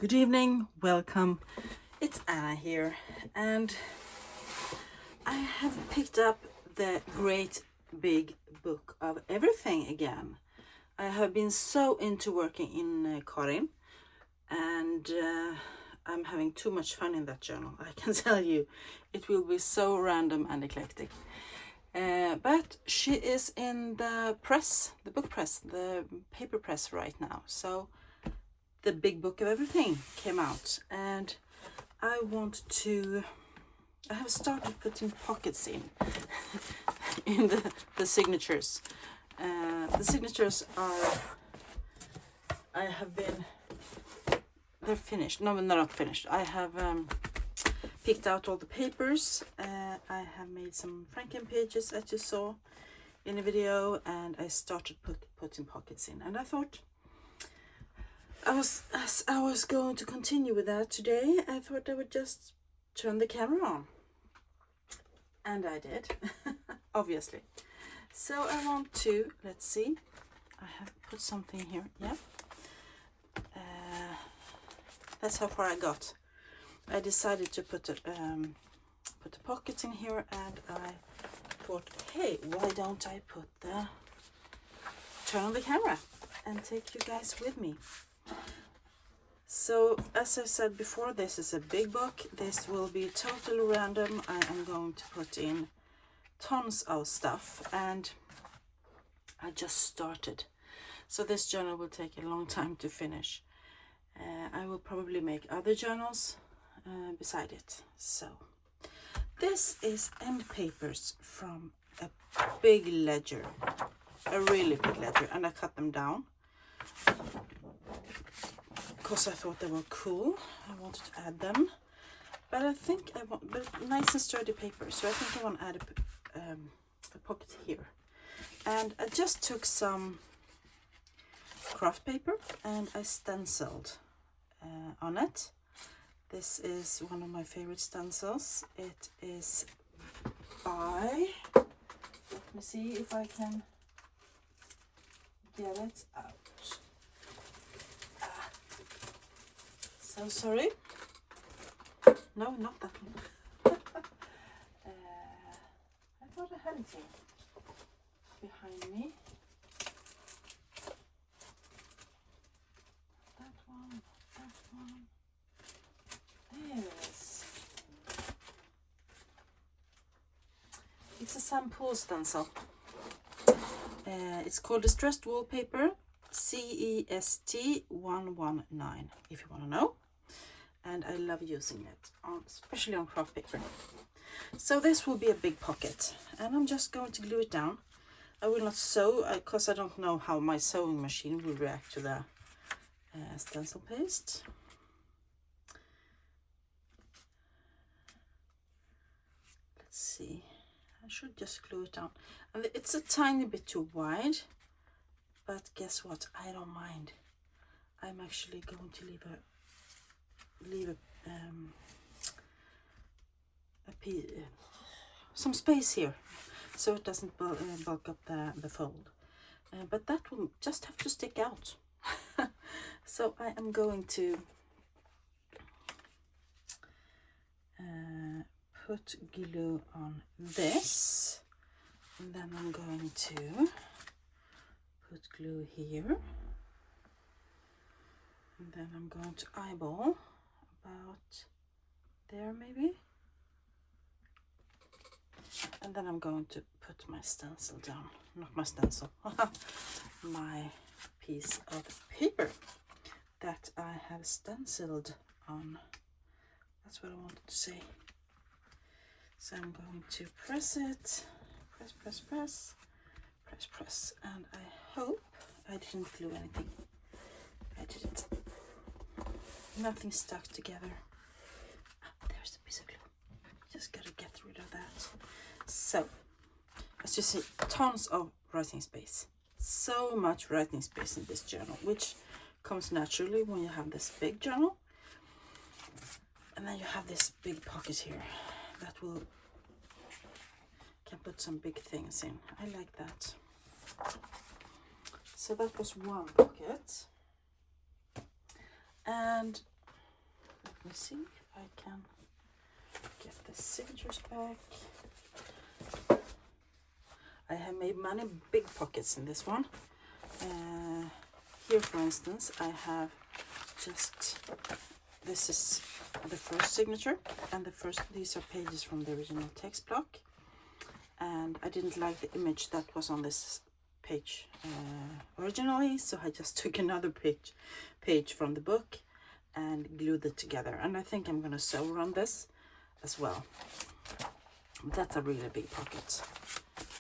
Good evening, welcome. It's Anna here, and I have picked up the great big book of everything again. I have been so into working in Karin, and I'm having too much fun in that journal. I can tell you, it will be so random and eclectic. But she is in the press, the book press, the paper press right now. So the big book of everything came out, and I have started putting pockets in the signatures. The signatures are, they're finished. No, they're not finished. I have picked out all the papers. I have made some Franken pages, as you saw in the video, and I started putting pockets in. And I thought, as I was going to continue with that today, I thought I would just turn the camera on. And I did, obviously. So I want to, let's see, I have put something here, yeah. That's how far I got. I decided to put a pocket in here, and I thought, hey, why don't I turn on the camera and take you guys with me. So, as I said before, this is a big book. This will be totally random. I am going to put in tons of stuff, and I just started. So this journal will take a long time to finish. I will probably make other journals beside it. So, this is end papers from a big ledger, a really big ledger, and I cut them down because I thought they were cool. I wanted to add them, but I think I want nice and sturdy paper, so I think I want to add a pocket here. And I just took some craft paper and I stenciled on it. This is one of my favorite stencils. It is by, let me see if I can get it out. So sorry. No, not that one. I thought I had it here behind me. That one, that one. There it is. It's a sample stencil. It's called Distressed Wallpaper CEST 119, if you want to know. And I love using it, especially on craft paper. So this will be a big pocket, and I'm just going to glue it down. I will not sew, because I don't know how my sewing machine will react to the stencil paste. Let's see, I should just glue it down. And it's a tiny bit too wide, but guess what, I don't mind. I'm actually going to leave some space here, so it doesn't bulk up the fold. But that will just have to stick out. So I am going to put glue on this, and then I'm going to put glue here, and then I'm going to eyeball about there maybe, and then I'm going to put my stencil down, not my stencil, my piece of paper that I have stenciled on. That's what I wanted to say. So I'm going to press it, press, and I hope I didn't glue anything. I didn't. Nothing stuck together. There's a piece of glue. Just gotta get rid of that. So, as you see, tons of writing space. So much writing space in this journal, which comes naturally when you have this big journal. And then you have this big pocket here that can put some big things in. I like that. So that was one pocket. And Let me see if I can get the signatures back. I have made many big pockets in this one. Here, for instance, I have just, this is the first signature, and these are pages from the original text block. And I didn't like the image that was on this page originally, so I just took another page from the book and glued it together. And I think I'm gonna sew around this as well. That's a really big pocket,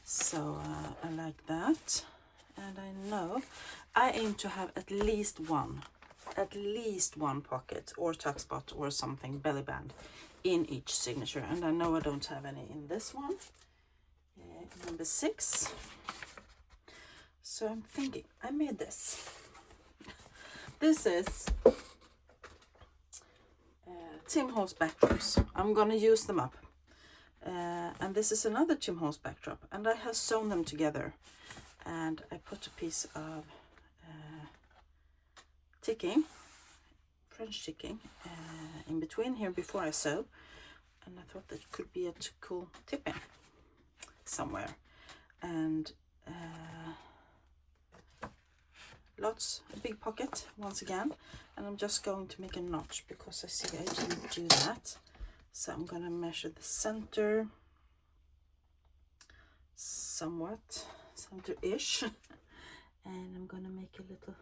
so I like that. And I know I aim to have at least one pocket or tuck spot or something, belly band, in each signature. And I know I don't have any in this one, number 6. So I'm thinking, I made this. This is Tim Holtz backdrops. I'm gonna use them up. And this is another Tim Holtz backdrop, and I have sewn them together. And I put a piece of ticking, French ticking, in between here before I sew. And I thought that could be a cool tipping somewhere. And a big pocket once again. And I'm just going to make a notch because I see I didn't do that. So I'm gonna measure the center somewhat, center-ish, and I'm gonna make a little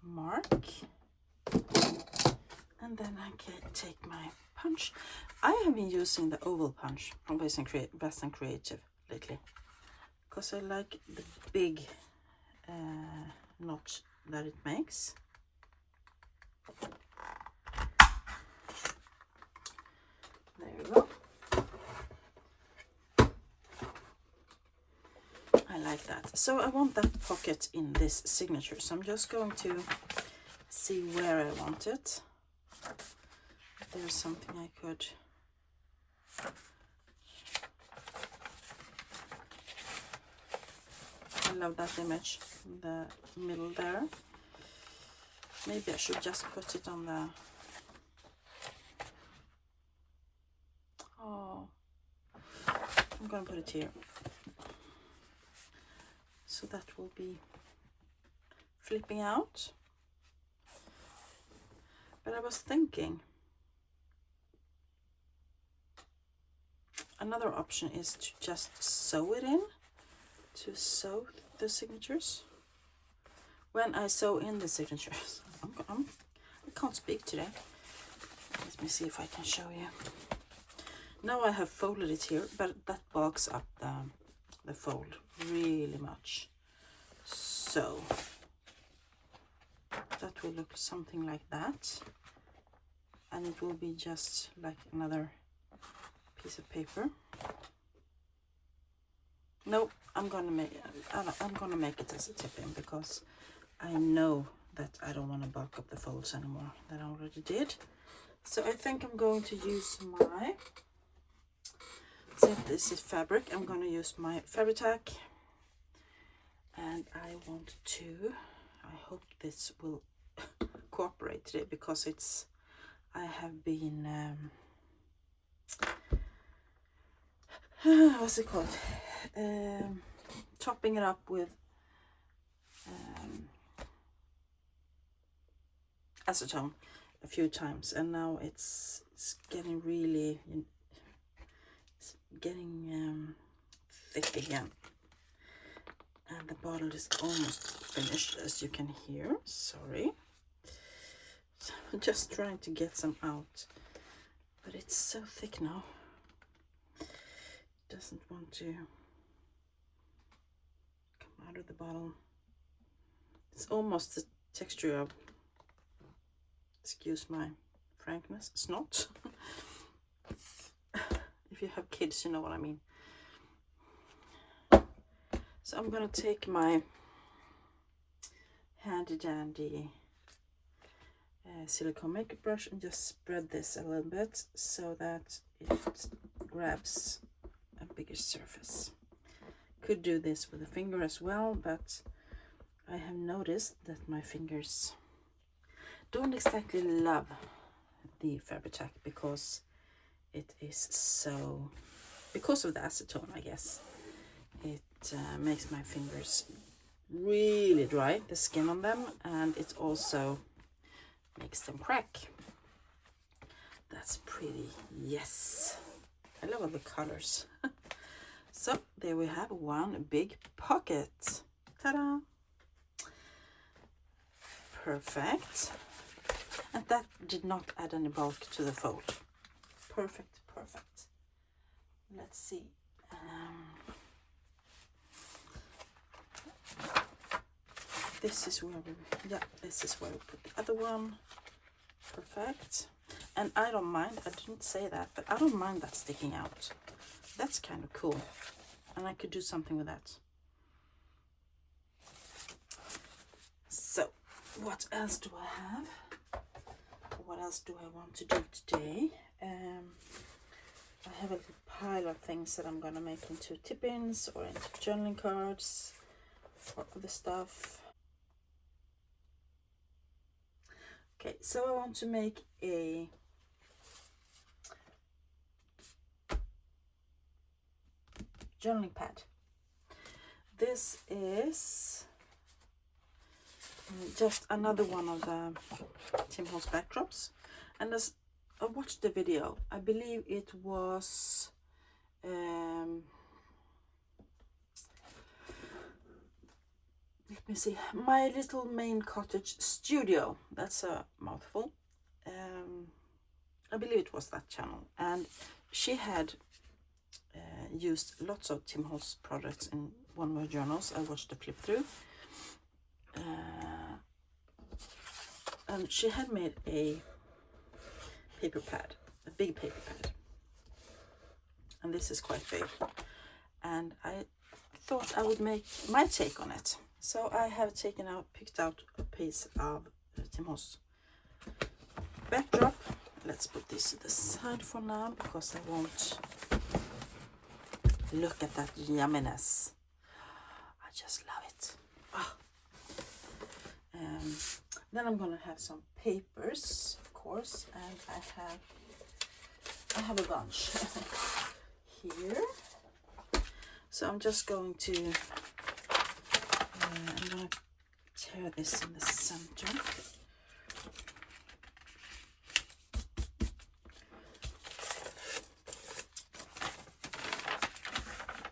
mark, and then I can take my punch. I have been using the oval punch from Western Creative lately because I like the big notch that it makes. There we go. I like that. So I want that pocket in this signature. So I'm just going to see where I want it. If there's something I could. I love that image in the middle there. Maybe I should just put it on the. Oh, I'm gonna put it here. So that will be flipping out. But I was thinking another option is to just sew it in, to sew the signatures. When I sew in the signatures, I can't speak today. Let me see if I can show you. Now I have folded it here, but that bogs up the fold really much. So that will look something like that, and it will be just like another piece of paper. No, I'm gonna make it as a tip-in because I know that I don't want to bulk up the folds anymore that I already did. So I think I'm going to use my, since this is fabric, I'm going to use my Fabri-Tac, and I hope this will cooperate today because I have been what's it called, topping it up with acetone a few times, and now it's getting really, it's getting thick again, and the bottle is almost finished, as you can hear. Sorry, so I'm just trying to get some out, but it's so thick now, it doesn't want to come out of the bottle. It's almost the texture of, excuse my frankness, snot. If you have kids, you know what I mean. So I'm gonna take my handy dandy silicone makeup brush and just spread this a little bit so that it grabs a bigger surface. Could do this with a finger as well, but I have noticed that my fingers don't exactly love the Fabri-Tac because it is so, because of the acetone, I guess, it makes my fingers really dry, the skin on them, and it also makes them crack. That's pretty, yes. I love all the colors. So there we have one big pocket. Ta-da! Perfect. And that did not add any bulk to the fold. Perfect, perfect. Let's see. This is where this is where we put the other one. Perfect. And I don't mind, I didn't say that, but I don't mind that sticking out. That's kind of cool. And I could do something with that. So, what else do I have? What else do I want to do today? I have a little pile of things that I'm gonna make into tip-ins or into journaling cards or other stuff. Okay, so I want to make a journaling pad. This is just another one of the Tim Holtz backdrops, and as I watched the video, I believe it was let me see, My Little Maine Cottage Studio. That's a mouthful. I believe it was that channel, and she had used lots of Tim Holtz products in one of her journals. I watched the flip through, and she had made a paper pad, a big paper pad, and this is quite big, and I thought I would make my take on it. So I have picked out a piece of Tim Holtz backdrop. Let's put this to the side for now because I won't look at that yumminess. I just love it. Oh. Then I'm gonna have some papers, of course, and I have a bunch here. So I'm just going to I'm gonna tear this in the center.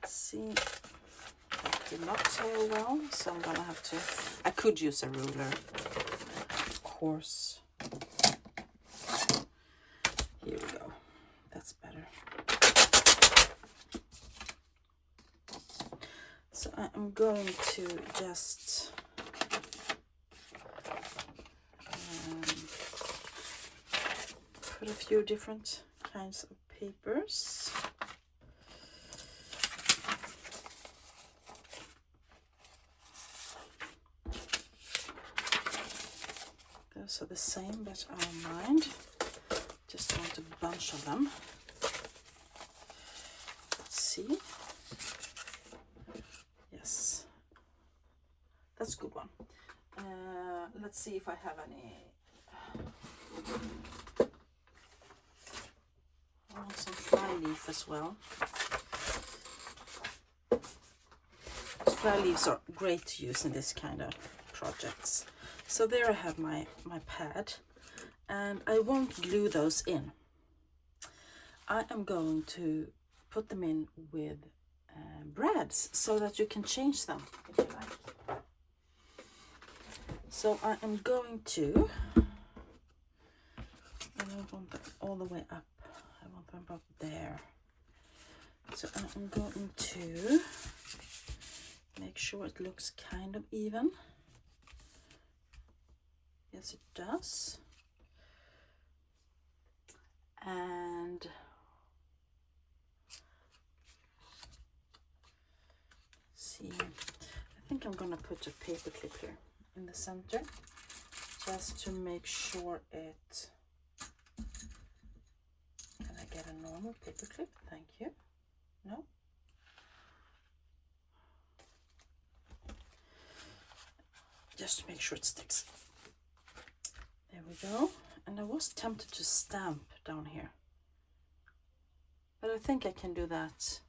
Let's see, that did not tear well, so I'm gonna have to, I could use a ruler, of course. Here we go, that's better. So I'm going to just put a few different kinds of papers. Those are the same, but I don't mind. Just want a bunch of them. Let's see. Yes, that's a good one. Let's see if I have any. I want some fly leaf as well. Fly leaves are great to use in this kind of projects. So there I have my pad, and I won't glue those in. I am going to put them in with brads so that you can change them if you like. So I am going to, I don't want them all the way up, I want them up there. So I'm going to make sure it looks kind of even. Yes, it does. And see, I think I'm gonna put a paper clip here in the center just to make sure it. Can I get a normal paper clip? Thank you. No? Just to make sure it sticks. There we go. And I was tempted to stamp down here, but I think I can do that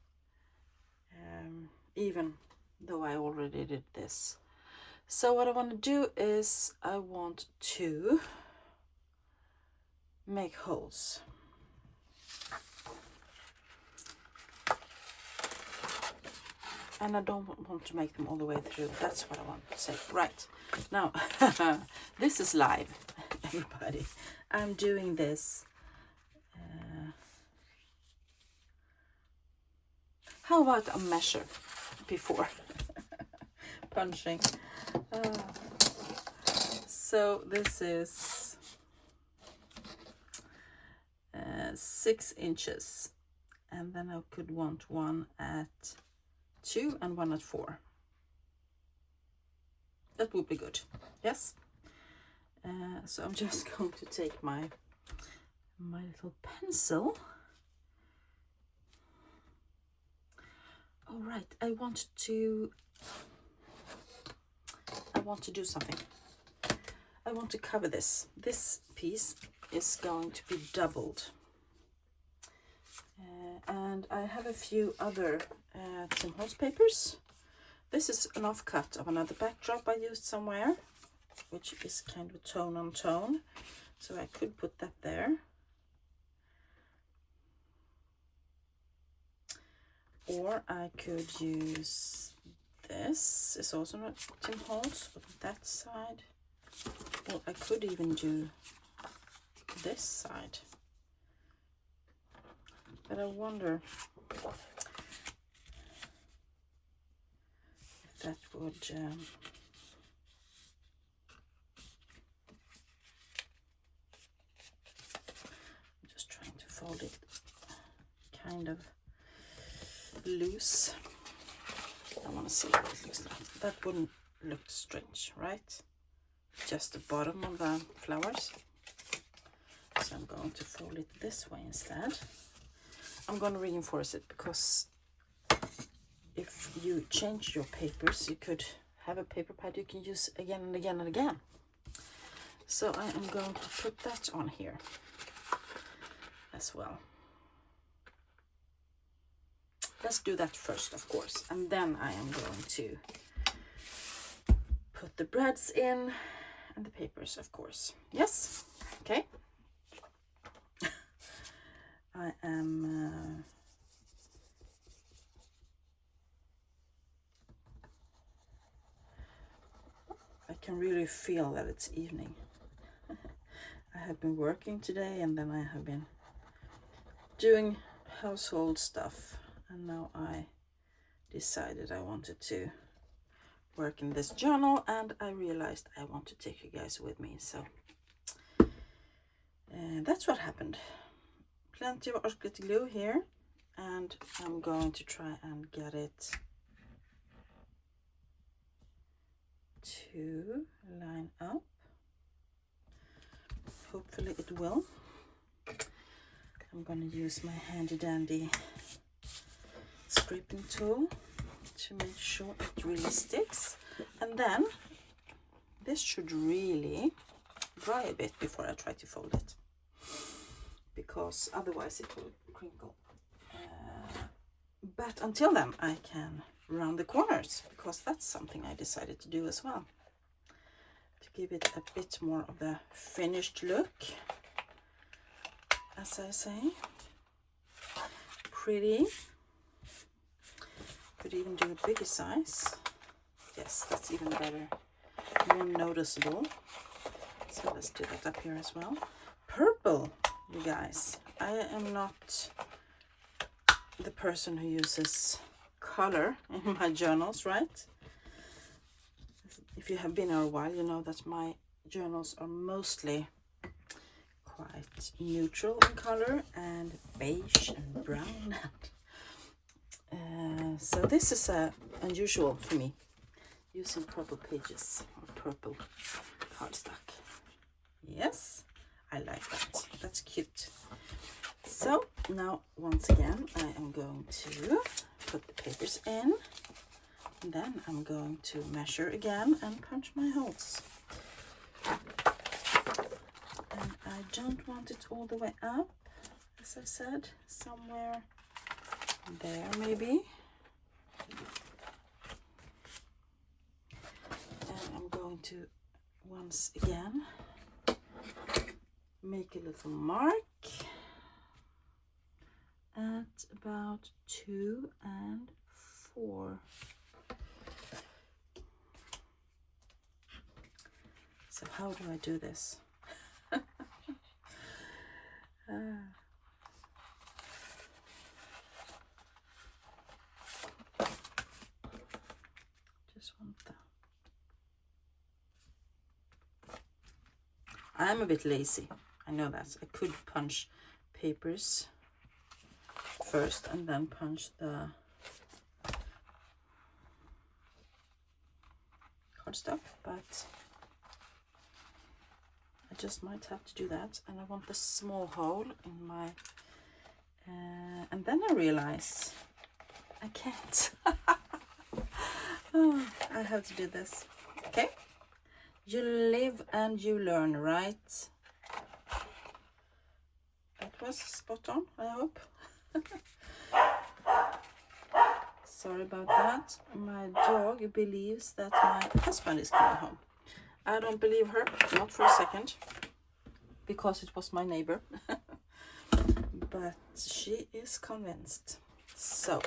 even though I already did this. So what I want to do is I want to make holes. And I don't want to make them all the way through. That's what I want to say. Right. Now, this is live, everybody. I'm doing this. How about a measure before punching? So this is 6 inches. And then I could want one at 2 and one at 4. That would be good. Yes. So I'm just going to take my little pencil. All right, I want to do something. I want to cover this. This piece is going to be doubled. And I have a few other Tim Holtz papers. This is an offcut of another backdrop I used somewhere, which is kind of tone on tone. So I could put that there. Or I could use this. It's also not Tim Holtz, but that side. Or I could even do this side. But I wonder if that would I'm just trying to fold it kind of loose. I want to see what it looks like. That wouldn't look strange, right? Just the bottom of the flowers. So I'm going to fold it this way instead. I'm going to reinforce it because if you change your papers, you could have a paper pad you can use again and again and again. So I am going to put that on here as well. Let's do that first, of course, and then I am going to put the brads in and the papers, of course. Yes, okay. I am I can really feel that it's evening. I have been working today, and then I have been doing household stuff, and now I decided I wanted to work in this journal, and I realized I want to take you guys with me. So that's what happened. Plenty of art glitter glue here, and I'm going to try and get it to line up. Hopefully it will. I'm going to use my handy dandy scraping tool to make sure it really sticks, and then this should really dry a bit before I try to fold it, because otherwise it will crinkle. But until then I can round the corners, because that's something I decided to do as well, to give it a bit more of the finished look, as I say. Pretty. Could even do a bigger size. Yes, that's even better, more noticeable. So let's do that up here as well. Purple, you guys. I am not the person who uses color in my journals, right? If you have been here a while, you know that my journals are mostly quite neutral in color and beige and brown. So this is unusual for me, using purple pages or purple cardstock. Yes, I like that. That's cute. So now once again I am going to put the papers in, and then I'm going to measure again and punch my holes. And I don't want it all the way up, as I said, somewhere there maybe. And I'm going to once again make a little mark at about 2 and 4. So how do I do this? Just want that. I'm a bit lazy. I know that. I could punch papers first and then punch the cardstock, but I just might have to do that. And I want the small hole in my and then I realize I can't. Oh, I have to do this. Okay, you live and you learn, right? That was spot on, I hope. Sorry about that. My dog believes that my husband is coming home. I don't believe her, not for a second, because it was my neighbor. But she is convinced. So,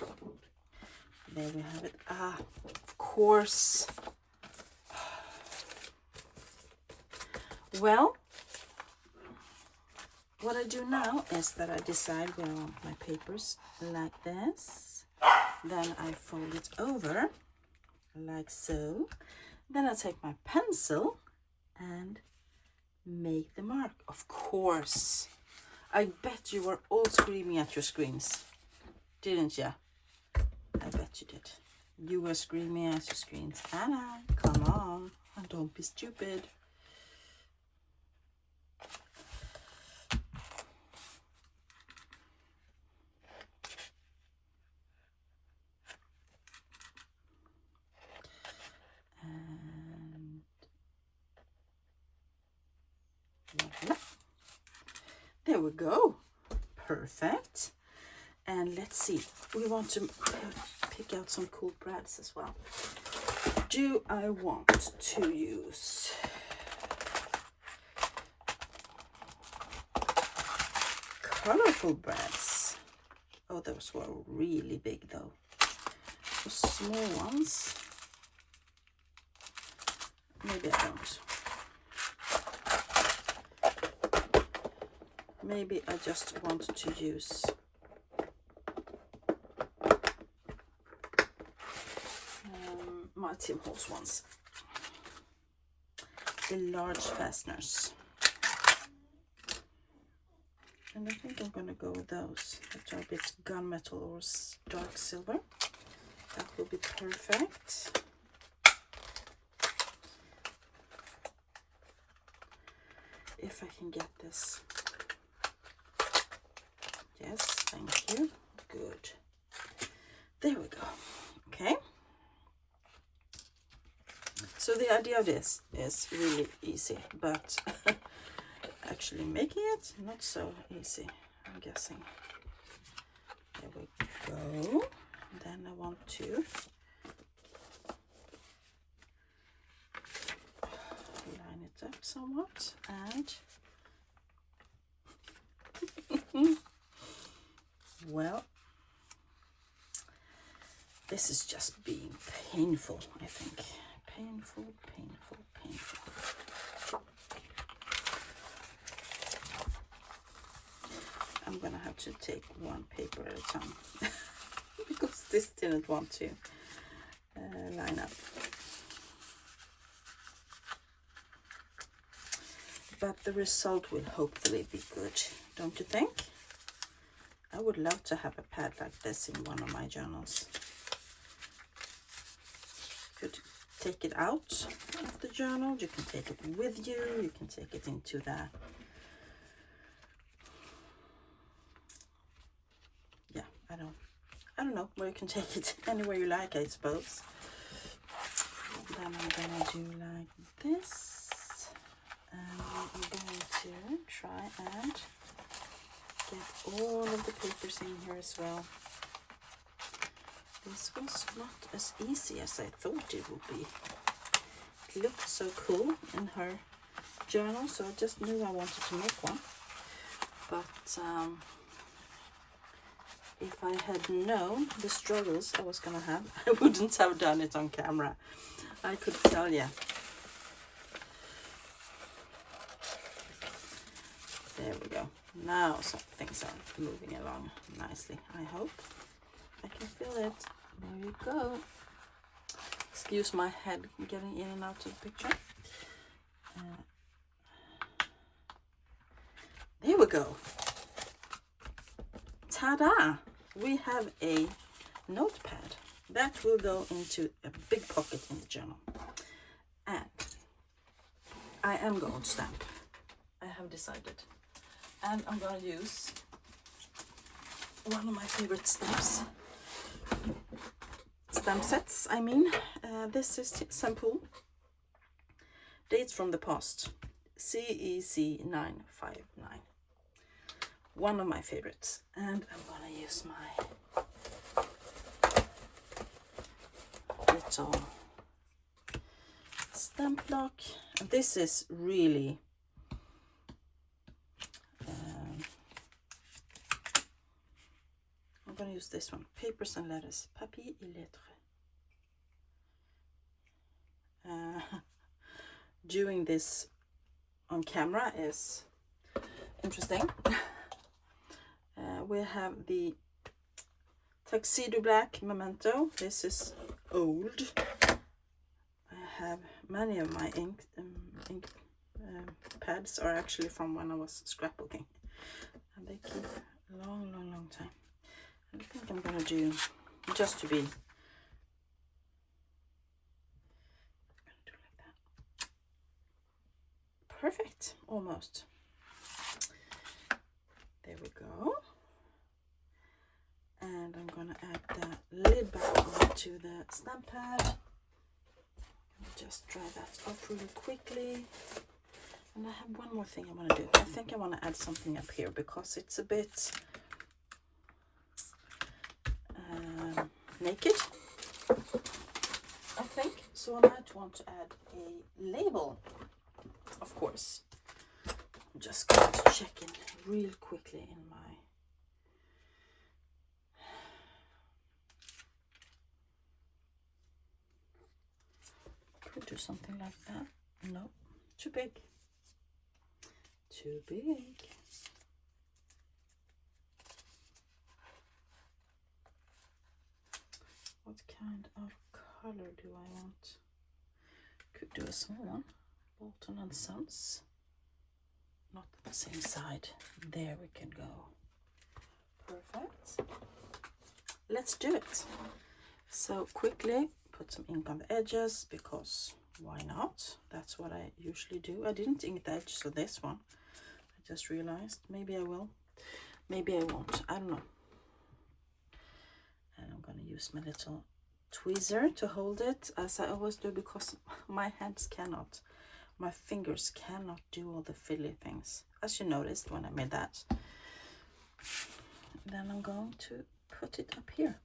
there we have it. Ah, of course. Well, what I do now is that I decide where I want my papers, like this. Then I fold it over, like so. Then I take my pencil and make the mark. Of course. I bet you were all screaming at your screens, didn't you? I bet you did. You were screaming at your screens. Anna, come on, and don't be stupid. And voila. There we go. Perfect. And let's see. We want to pick out some cool brads as well. Do I want to use colorful brads? Oh, those were really big though. The small ones, maybe I don't. Maybe I just want to use my Tim Holtz ones, the large fasteners. And I think I'm gonna go with those that are a bit gunmetal or dark silver. That will be perfect. If I can get this. Yes, thank you. Good. There we go. Okay. So the idea of this is really easy, but actually making it not so easy, I'm guessing. There we go. Then I want to line it up somewhat and well, this is just being painful, I think. Painful, painful, painful. I'm gonna have to take one paper at a time because this didn't want to line up. But the result will hopefully be good, don't you think? I would love to have a pad like this in one of my journals. Could take it out of the journal, you can take it with you, you can take it into the, yeah, I don't know where you can take it, anywhere you like, I suppose. Then I'm gonna do like this, and I'm going to try and get all of the papers in here as well. This was not as easy as I thought it would be. It looked so cool in her journal, so I just knew I wanted to make one. But if I had known the struggles I was gonna have, I wouldn't have done it on camera. I could tell you. There we go. Now some things are moving along nicely, I hope. I can feel it. There you go. Excuse my head getting in and out of the picture. There we go. Ta-da! We have a notepad that will go into a big pocket in the journal. And I am going to stamp. I have decided. And I'm going to use one of my favorite stamp sets, I mean. This is Sampool. Dates from the past. CEC 959. One of my favorites. And I'm going to use my little stamp block. And this is really I'm going to use this one. Papers and Letters. Papier et Lettres. Doing this on camera is interesting. We have the Tuxedo Black Memento. This is old. I have many of my ink pads are actually from when I was scrapbooking, and they keep a long time. I think I'm gonna do, just to be, like that. Perfect, almost. There we go. And I'm gonna add the lid back onto the stamp pad. Just dry that off really quickly. And I have one more thing I want to do. I think I want to add something up here because it's a bit naked, I think. So I might want to add a label, of course. I'm just going to check in real quickly in my could do something like that. No, too big. Too big. What kind of color do I want? Could do a small one. Bolton and Sons. Not the same side. There we can go. Perfect. Let's do it. So quickly put some ink on the edges because why not? That's what I usually do. I didn't ink the edges of this one. I just realized. Maybe I will. Maybe I won't. I don't know. And I'm going to use my little tweezer to hold it, as I always do, because my hands cannot, my fingers cannot do all the fiddly things, as you noticed when I made that. Then I'm going to put it up here.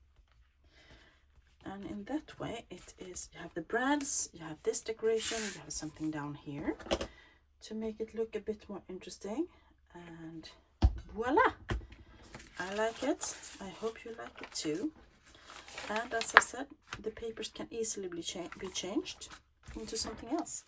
And in that way, it is, you have the brads, you have this decoration, you have something down here to make it look a bit more interesting. And voila! I like it. I hope you like it too. And as I said, the papers can easily be changed into something else.